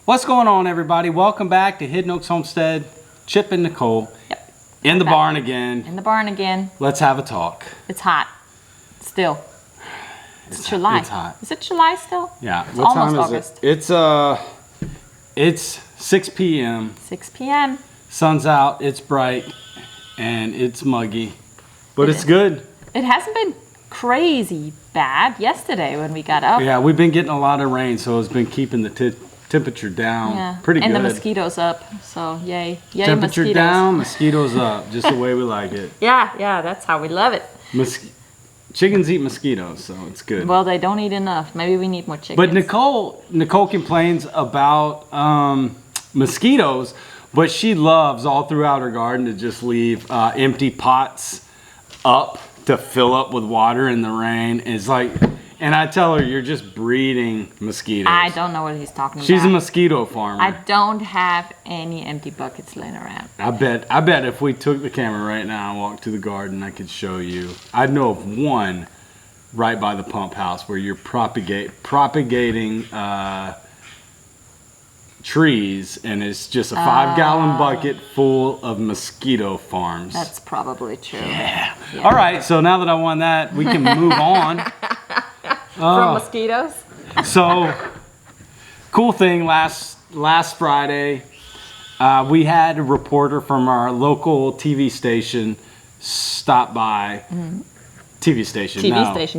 What's going on, everybody? Welcome back to Hidden Oaks Homestead. Chip and Nicole. Yep. In the barn again. In the barn again. Let's have a talk. It's hot. Still. It's July. It's hot. Is it July still? Yeah. It's what almost time is August. It's 6 p.m. 6 p.m. Sun's out. It's bright and it's muggy, but it's good. It hasn't been crazy bad yesterday when we got up. Yeah, we've been getting a lot of rain, so it's been keeping the temperature down pretty good. And the mosquitoes up, so yay. Yay, temperature mosquitoes. down, mosquitoes up, just the way we like it. Yeah, that's how we love it. Chickens eat mosquitoes, so it's good. Well, they don't eat enough. Maybe we need more chickens. But Nicole complains about mosquitoes, but she loves all throughout her garden to just leave empty pots up to fill up with water in the rain. It's like, and I tell her, you're just breeding mosquitoes. I don't know what he's talking about. She's a mosquito farmer. I don't have any empty buckets laying around. I bet if we took the camera right now and walked to the garden, I could show you. I know of one right by the pump house where you're propagating trees, and it's just a 5-gallon bucket full of mosquito farms. That's probably true. Yeah. All right, so now that I won that, we can move on. From mosquitoes? So, cool thing, last Friday, we had a reporter from our local TV station stop by. TV station.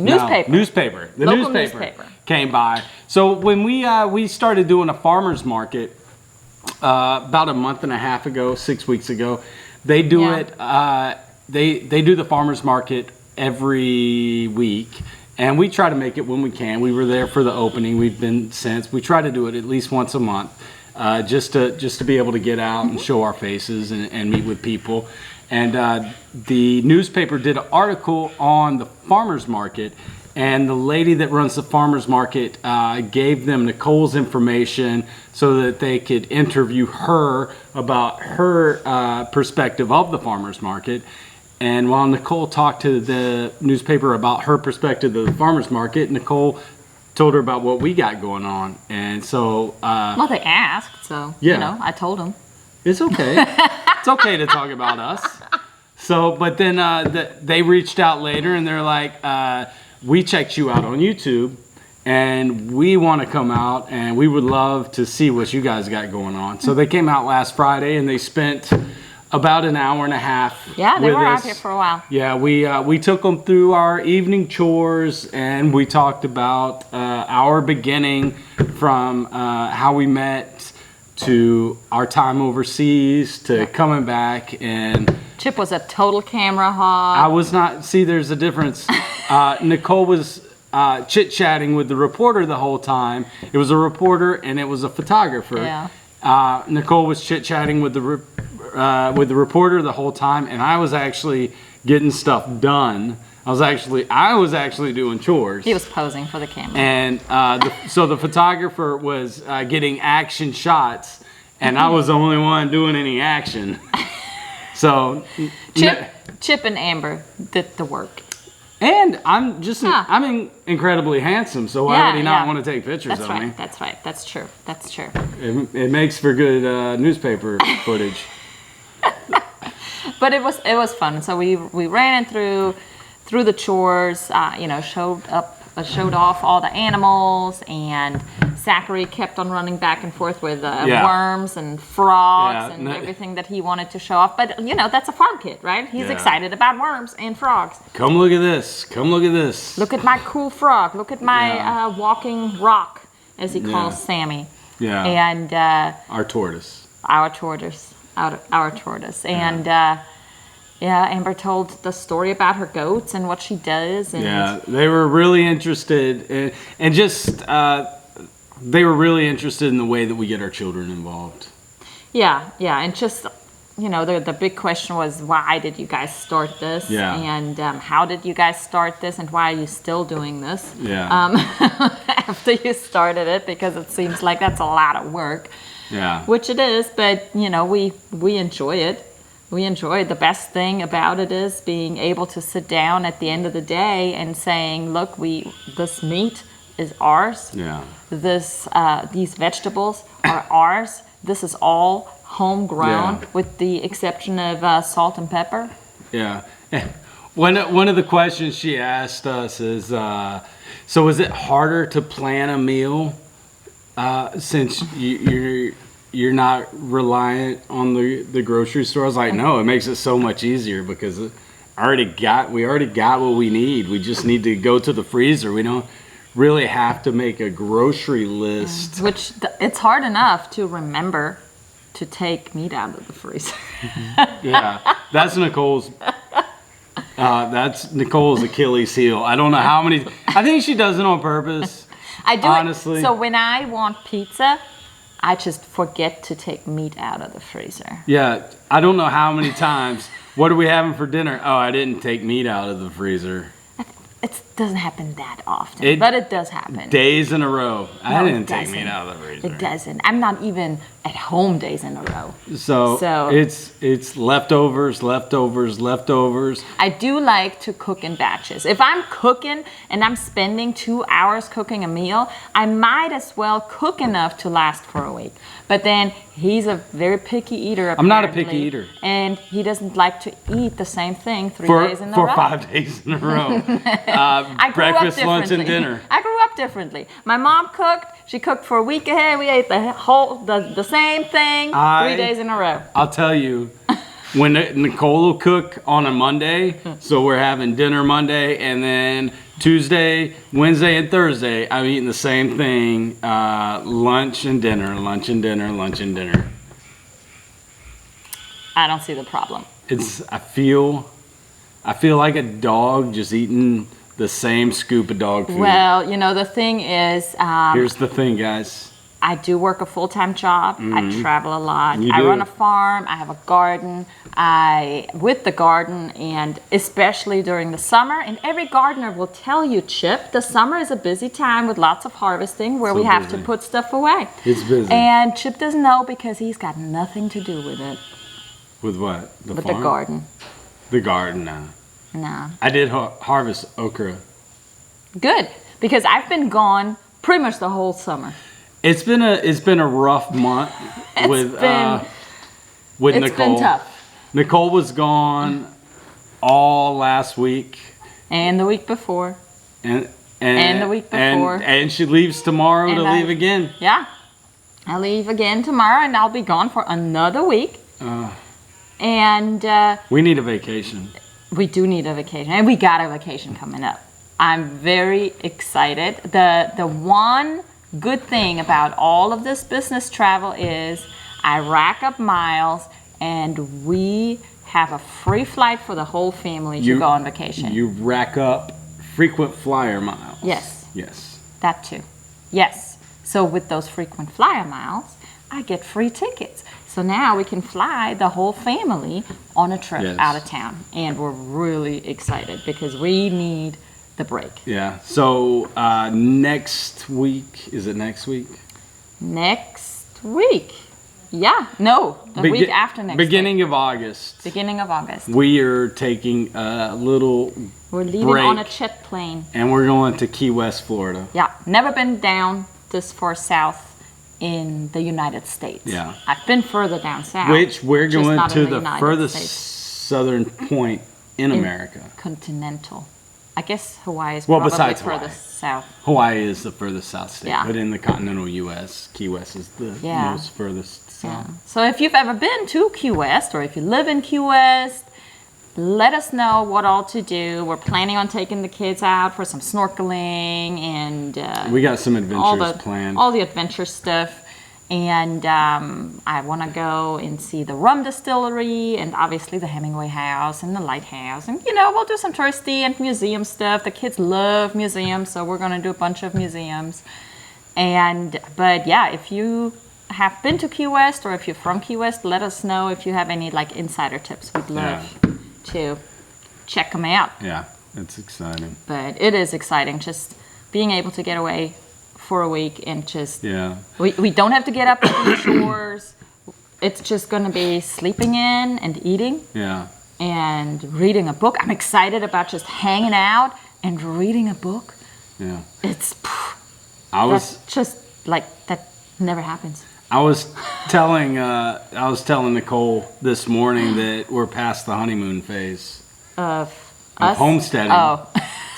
Newspaper. The Local newspaper came by. So when we started doing a farmer's market about a month and a half ago, 6 weeks ago, they do it. They do the farmer's market every week, and we try to make it when we can. We were there for the opening. We've been since. We try to do it at least once a month, just to be able to get out and show our faces and meet with people. And the newspaper did an article on the farmer's market, and the lady that runs the farmer's market gave them Nicole's information so that they could interview her about her perspective of the farmer's market. And while Nicole talked to the newspaper about her perspective of the farmer's market, Nicole told her about what we got going on. And so... well, they asked, so, you know, I told them. It's okay. It's okay to talk about us. So, but then they reached out later and they're like, we checked you out on YouTube and we want to come out and we would love to see what you guys got going on. So they came out last Friday and they spent about an hour and a half. Yeah, they were out here for a while. Yeah, we took them through our evening chores and we talked about our beginning from how we met to our time overseas to coming back. And Chip was a total camera hog. I was not. See, there's a difference. Nicole was chit-chatting with the reporter the whole time. It was a reporter and it was a photographer. Yeah. Nicole was chit-chatting with the reporter the whole time, and I was actually getting stuff done. I was actually doing chores. He was posing for the camera. And so the photographer was getting action shots, and I was the only one doing any action. So Chip and Amber did the work. And I'm just I'm incredibly handsome, so why would he not want to take pictures of me? That's right. That's true. That's true. It makes for good newspaper footage. But it was fun. So we ran through the chores, showed off all the animals, and Zachary kept on running back and forth with worms and frogs and everything that he wanted to show off. But, that's a farm kid, right? He's excited about worms and frogs. Come look at this. Come look at this. Look at my cool frog. Look at my walking rock, as he calls Sammy. Yeah. And our tortoise. Our tortoise. And... Amber told the story about her goats and what she does. And they were really interested they were really interested in the way that we get our children involved. Yeah, and just, the big question was, why did you guys start this? Yeah. And how did you guys start this, and why are you still doing this? Yeah. After you started it, because it seems like that's a lot of work. Yeah. Which it is, but, we enjoy it. We enjoy it. The best thing about it is being able to sit down at the end of the day and saying, look, this meat is ours. Yeah. These vegetables are ours. This is all homegrown, Yeah. with the exception of salt and pepper. Yeah. One of the questions she asked us is, so is it harder to plan a meal since you're not reliant on the grocery store? I was like, no, it makes it so much easier because we already got what we need. We just need to go to the freezer. We don't really have to make a grocery list. Which it's hard enough to remember to take meat out of the freezer. Yeah, that's Nicole's Achilles heel. I don't know how many. I think she does it on purpose. I do honestly. it. So when I want pizza, I just forget to take meat out of the freezer. Yeah, I don't know how many times. What are we having for dinner? Oh, I didn't take meat out of the freezer. It doesn't happen that often, but it does happen. Days in a row. I No, didn't it take meat doesn't. out of the freezer. It doesn't. I'm not even at home days in a row. So it's leftovers. I do like to cook in batches. If I'm cooking and I'm spending 2 hours cooking a meal, I might as well cook enough to last for a week. But then he's a very picky eater. I'm not a apparently, picky eater. and he doesn't like to eat the same thing 3 days in a for row. 5 days in a row. I grew Breakfast, up lunch, and differently. dinner. I grew up differently. My mom cooked. She cooked for a week ahead. We ate the same thing 3 days in a row. I'll tell you, when Nicole will cook on a Monday, so we're having dinner Monday, and then Tuesday, Wednesday, and Thursday, I'm eating the same thing, lunch and dinner. I don't see the problem. I feel like a dog just eating the same scoop of dog food. Well, the thing is, Here's the thing, guys. I do work a full-time job. I travel a lot. You I do. run a farm. I have a garden. With the garden, and especially during the summer, and every gardener will tell you, Chip, the summer is a busy time with lots of harvesting where So we have busy. to put stuff away. It's busy. And Chip doesn't know because he's got nothing to do with it. With what? With farm? the garden. The garden now. No. I did harvest okra. Good, because I've been gone pretty much the whole summer. It's been a rough month with Nicole. It's been tough. Nicole was gone all last week. And the week before. And the week before. And she leaves tomorrow to leave again. Yeah. I leave again tomorrow, and I'll be gone for another week. And We need a vacation. we do need a vacation, and we got a vacation coming up. I'm very excited. The one good thing about all of this business travel is I rack up miles, and we have a free flight for the whole family to go on vacation. You rack up frequent flyer miles. Yes. Yes. That too. Yes. So with those frequent flyer miles, I get free tickets. So now we can fly the whole family on a trip Yes. out of town. And we're really excited because we need the break. Yeah. So next week, is it next week? Next week. Yeah. No, the week after next Beginning week. of August. Beginning of August. We are taking a little We're leaving break, on a jet plane. and we're going to Key West, Florida. Yeah. Never been down this far south in the United States. Yeah. I've been further down south. Which we're just going not to in the United furthest States. southern point in America. Continental. I guess Hawaii is Well, probably besides furthest south. Hawaii is the furthest south state, Yeah. but in the continental U.S., Key West is the Yeah. most furthest south. So if you've ever been to Key West, or if you live in Key West, let us know what all to do. We're planning on taking the kids out for some snorkeling and We got some adventures planned. all the adventure stuff. And I want to go and see the rum distillery and obviously the Hemingway House and the lighthouse. And, we'll do some touristy and museum stuff. The kids love museums, so we're going to do a bunch of museums. But yeah, if you have been to Key West or if you're from Key West, let us know if you have any insider tips. We'd love to check them out. Yeah, it's exciting. But it is exciting just being able to get away for a week and just we don't have to get up and do chores. It's just going to be sleeping in and eating and reading a book. I'm excited about just hanging out and reading a book. Yeah. It's That's just like, that never happens. I was telling Nicole this morning that we're past the honeymoon phase Of of us? homesteading. Oh,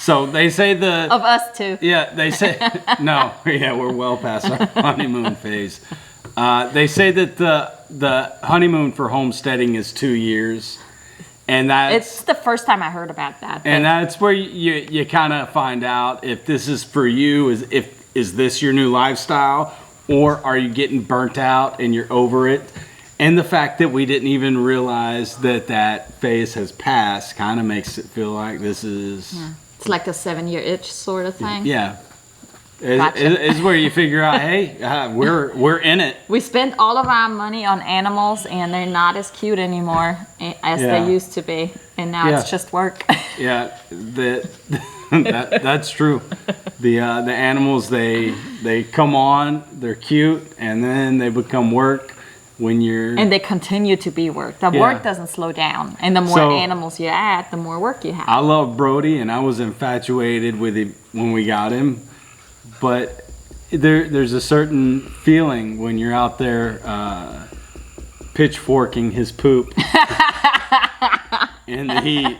So they say of us too. yeah, they say no, yeah, we're well past our honeymoon phase. They say that the honeymoon for homesteading is 2 years, and It's the first time I heard about that. and that's where you kind of find out if this is for you. Is this your new lifestyle, or are you getting burnt out and you're over it? And the fact that we didn't even realize that phase has passed kind of makes it feel like this is It's like a 7-year itch sort of thing. yeah. Gotcha. Is where you figure out, hey, we're in it. We spent all of our money on animals, and they're not as cute anymore as Yeah. they used to be. And now Yeah. it's just work. Yeah, that's true. The animals they come on, they're cute, and then they become work when you're. And they continue to be work. The Yeah. work doesn't slow down. And the more So- animals you add, the more work you have. I love Brody, and I was infatuated with him when we got him, but there's a certain feeling when you're out there pitchforking his poop in the heat.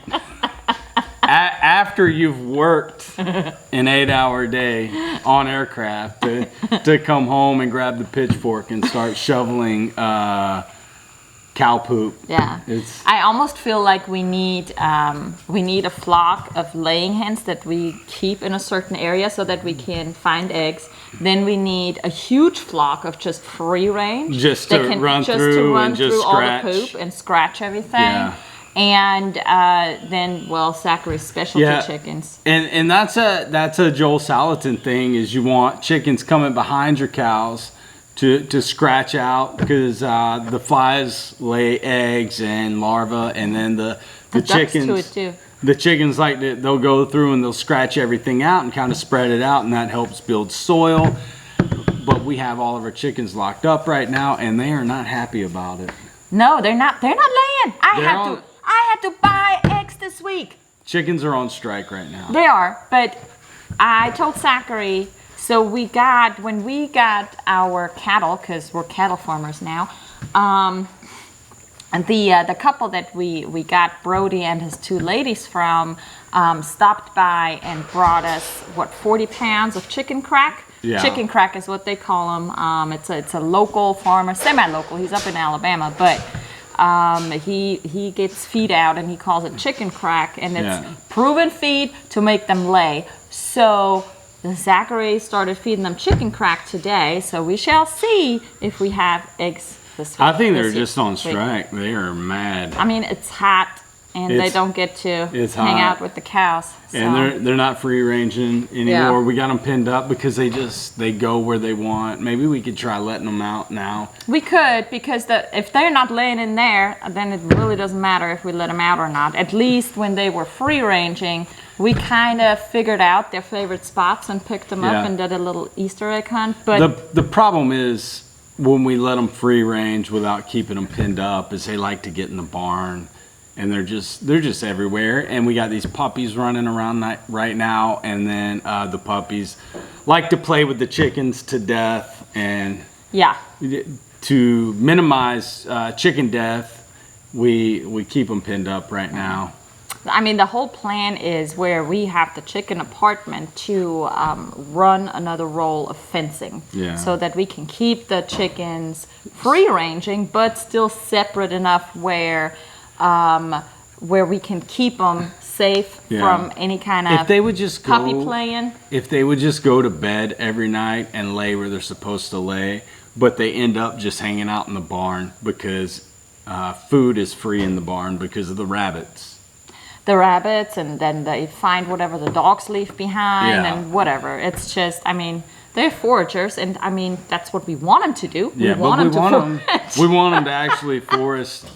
After you've worked an 8-hour day on aircraft to come home and grab the pitchfork and start shoveling cow poop. Yeah. It's I almost feel like we need a flock of laying hens that we keep in a certain area so that we can find eggs. Then we need a huge flock of just free range Just that to can run just through to run and just through all the scratch. poop and scratch everything. Yeah. And then, well, Zachary's specialty chickens. And that's a Joel Salatin thing, is you want chickens coming behind your cows to scratch out, because the flies lay eggs and larvae, and then the ducks chickens do it too. the chickens they'll go through and they'll scratch everything out and kind of spread it out, and that helps build soil. But we have all of our chickens locked up right now, and they are not happy about it. No, they're not laying. I had to buy eggs this week. Chickens are on strike right now. They are, but I told Zachary, so when we got our cattle, because we're cattle farmers now, and the couple that we got Brody and his 2 ladies from stopped by and brought us 40 pounds of chicken crack. Yeah. Chicken crack is what they call them. It's a local farmer, semi-local. He's up in Alabama, but he gets feed out and he calls it chicken crack, and it's proven feed to make them lay. So Zachary started feeding them chicken crack today, so we shall see if we have eggs this week. I think they're this just week. on strike. They are mad. I mean, it's hot, and they don't get to it's hang hot. out with the cows. So. And they're not free ranging anymore. Yeah. We got them pinned up because they go where they want. Maybe we could try letting them out now. We could, because if they're not laying in there, then it really doesn't matter if we let them out or not. At least when they were free ranging, we kind of figured out their favorite spots and picked them up and did a little Easter egg hunt. But the problem is when we let them free range without keeping them pinned up, is they like to get in the barn, and they're just everywhere. And we got these puppies running around right now, and then the puppies like to play with the chickens to death. And to minimize chicken death, we keep them pinned up right now. I mean, the whole plan is where we have the chicken apartment to run another roll of fencing, so that we can keep the chickens free ranging, but still separate enough where we can keep them safe from any kind of puppy playing. If they would just go to bed every night and lay where they're supposed to lay, but they end up just hanging out in the barn because food is free in the barn because of the rabbits. And then they find whatever the dogs leave behind and whatever. It's just, I mean, they're foragers, and I mean, that's what we want them to do. We want them to actually forage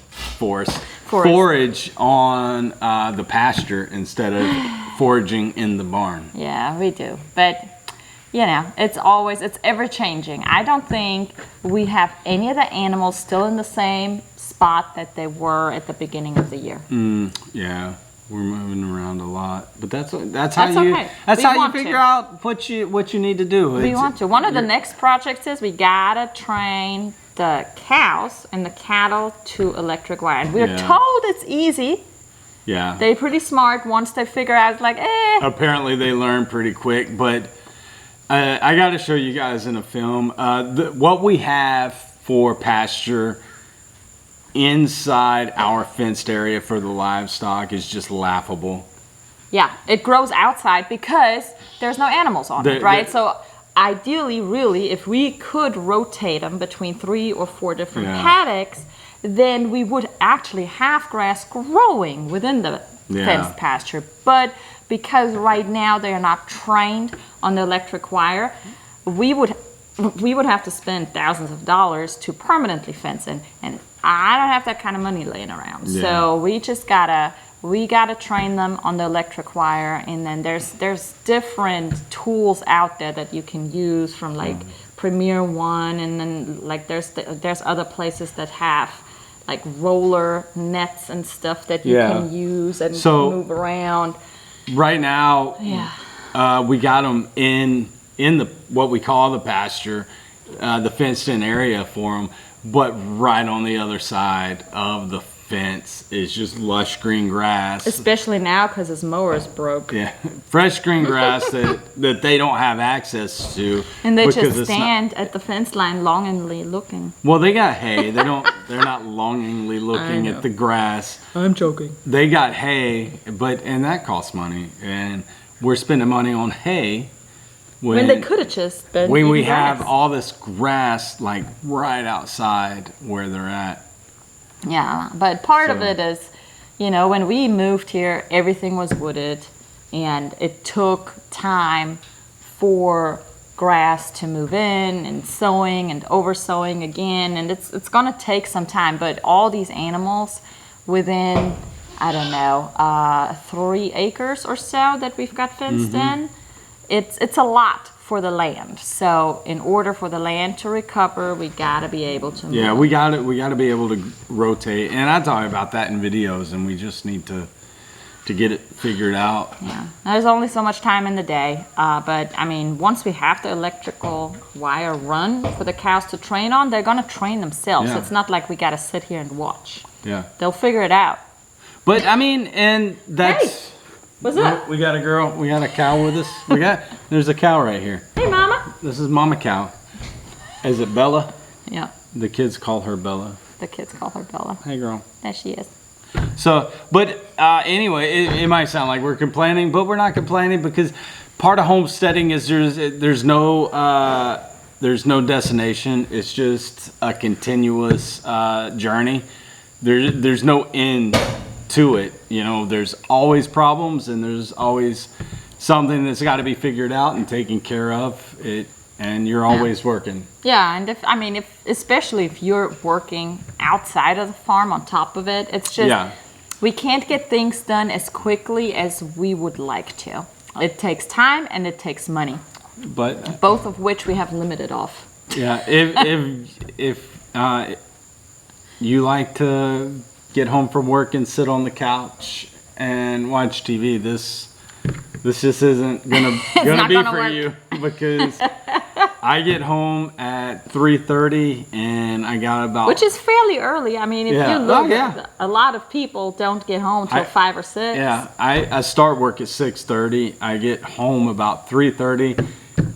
on the pasture instead of foraging in the barn. Yeah, we do. But, it's ever changing. I don't think we have any of the animals still in the same spot that they were at the beginning of the year. Yeah. We're moving around a lot, but that's how That's you okay. that's We how you want figure to. out what you need to do. We want to. One of the next projects is we gotta train the cows and the cattle to electric wire. And we're Yeah. told it's easy. Yeah. They're pretty smart once they figure out, like, Apparently they learn pretty quick, but I got to show you guys in a film what we have for pasture inside our fenced area for the livestock is just laughable. yeah, it grows outside because there's no animals on it, right? So ideally, really, if we could rotate them between 3 or 4 different paddocks, then we would actually have grass growing within the fenced pasture. But because right now they are not trained on the electric wire, we would have to spend thousands of dollars to permanently fence in, and I don't have that kind of money laying around. Yeah. So we just gotta train them on the electric wire, and then there's different tools out there that you can use from like Premier One, and then like there's other places that have like roller nets and stuff that you can use and move around. Right now, we got them in the what we call the pasture, the fenced-in area for them. But right on the other side of the fence is just lush green grass. Especially now because his mower's broke. Yeah, fresh green grass that they don't have access to. And they because just stand at the fence line longingly looking. Well, they got hay. They're not longingly looking at the grass. I'm joking. They got hay, and that costs money. And we're spending money on hay when they could have just been when we eating grass. have all this grass like right outside where they're at. Yeah, but part of it is, when we moved here, everything was wooded, and it took time for grass to move in, and sowing and over sowing again, and it's gonna take some time. But all these animals within, I don't know, 3 acres or so that we've got fenced in, it's a lot for the land. So in order for the land to recover, we gotta be able to move. Yeah, we got to be able to rotate, and I talk about that in videos, and we just need to get it figured out. Yeah, there's only so much time in the day, but I mean, once we have the electrical wire run for the cows to train on, they're gonna train themselves. Yeah. It's not like we gotta sit here and watch. Yeah. They'll figure it out. But I mean, and that's. What's up? We got a cow with us. There's a cow right here. Hey, Mama. This is Mama Cow. Is it Bella? Yeah, The kids call her Bella. the kids call her Bella. Hey, girl. There she is. So, but anyway, it might sound like we're complaining, but we're not complaining because part of homesteading is there's no destination. It's just a continuous journey. There's no end to it. There's always problems, and there's always something that's got to be figured out and taken care of. And you're always working. Yeah, and especially if you're working outside of the farm on top of it, it's just we can't get things done as quickly as we would like to. It takes time and it takes money, But both of which we have limited off. yeah, if you like to get home from work and sit on the couch and watch TV, this just isn't gonna be gonna for work. you, because I get home at 3:30 and I got about, Which is fairly early. I mean, if Yeah. you look Oh, yeah. at a lot of people don't get home till 5 or 6. yeah, I start work at 6:30. I get home about 3:30,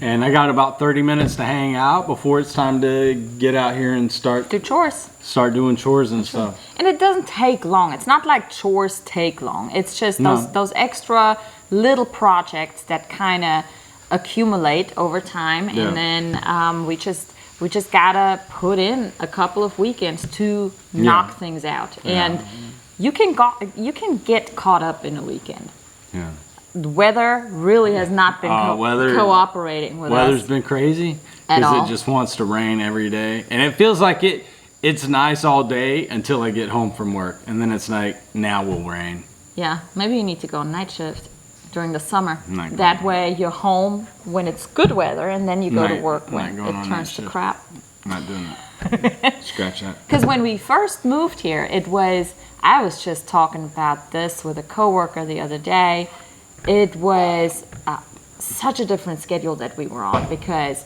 and I got about 30 minutes to hang out before it's time to get out here and start Do chores. doing chores and stuff. And it doesn't take long. It's not like chores take long. It's just those extra little projects that kind of accumulate over time, Yeah. and then we just gotta put in a couple of weekends to knock things out. And you can get caught up in a weekend. Yeah. The weather really has not been cooperating with Weather's us. been crazy At because all. it just wants to rain every day, and it feels like it's nice all day until I get home from work, and then it's like, now will rain. Yeah, maybe you need to go night shift during the summer. Not That way you're home when it's good weather, and then you go to Night- work when not going it on turns night to shift. crap. Not doing that. Scratch that. Because when we first moved here, I was just talking about this with a coworker the other day. It was such a different schedule that we were on because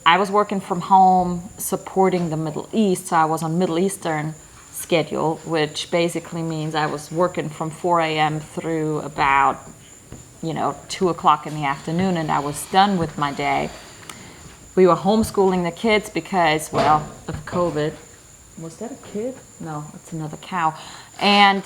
I was working from home supporting the Middle East, so I was on Middle Eastern schedule, which basically means I was working from 4 a.m. through about 2 o'clock in the afternoon, and I was done with my day. We were homeschooling the kids because, well, of COVID. Was that a kid? No, it's another cow. And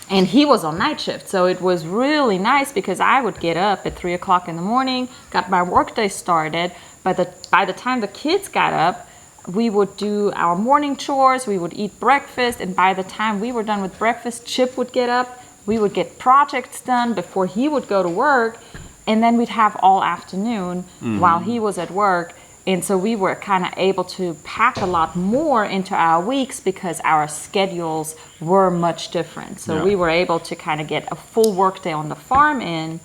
he was on night shift, so it was really nice because I would get up at 3 o'clock in the morning, got my workday started. By the time the kids got up, we would do our morning chores, we would eat breakfast, and by the time we were done with breakfast, Chip would get up, we would get projects done before he would go to work, and then we'd have all afternoon while he was at work. And so we were kind of able to pack a lot more into our weeks because our schedules were much different. So we were able to kind of get a full workday on the farm in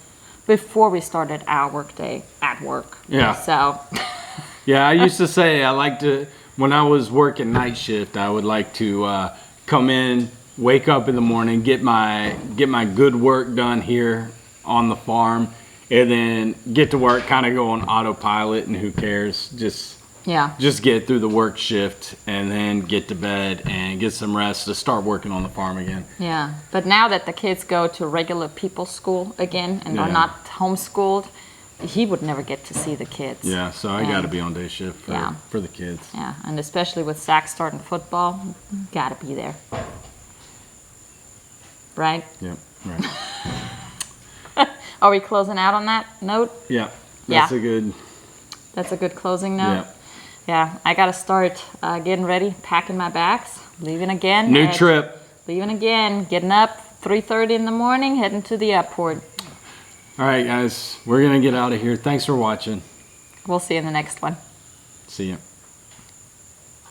before we started our workday at work. Yeah. So. Yeah, I used to say when I was working night shift, I would like to come in, wake up in the morning, get my good work done here on the farm, and then get to work, kind of go on autopilot, and who cares? Just get through the work shift and then get to bed and get some rest to start working on the farm again. Yeah, but now that the kids go to regular people's school again and are not homeschooled, he would never get to see the kids. Yeah, so I got to be on day shift for the kids. Yeah, and especially with Zach starting football, got to be there. Right? Yep, right. Are we closing out on that note? Yeah, that's a good closing note. Yeah. Yeah, I got to start getting ready, packing my bags, leaving again. New trip. Leaving again, getting up 3:30 in the morning, heading to the airport. All right, guys, we're going to get out of here. Thanks for watching. We'll see you in the next one. See ya.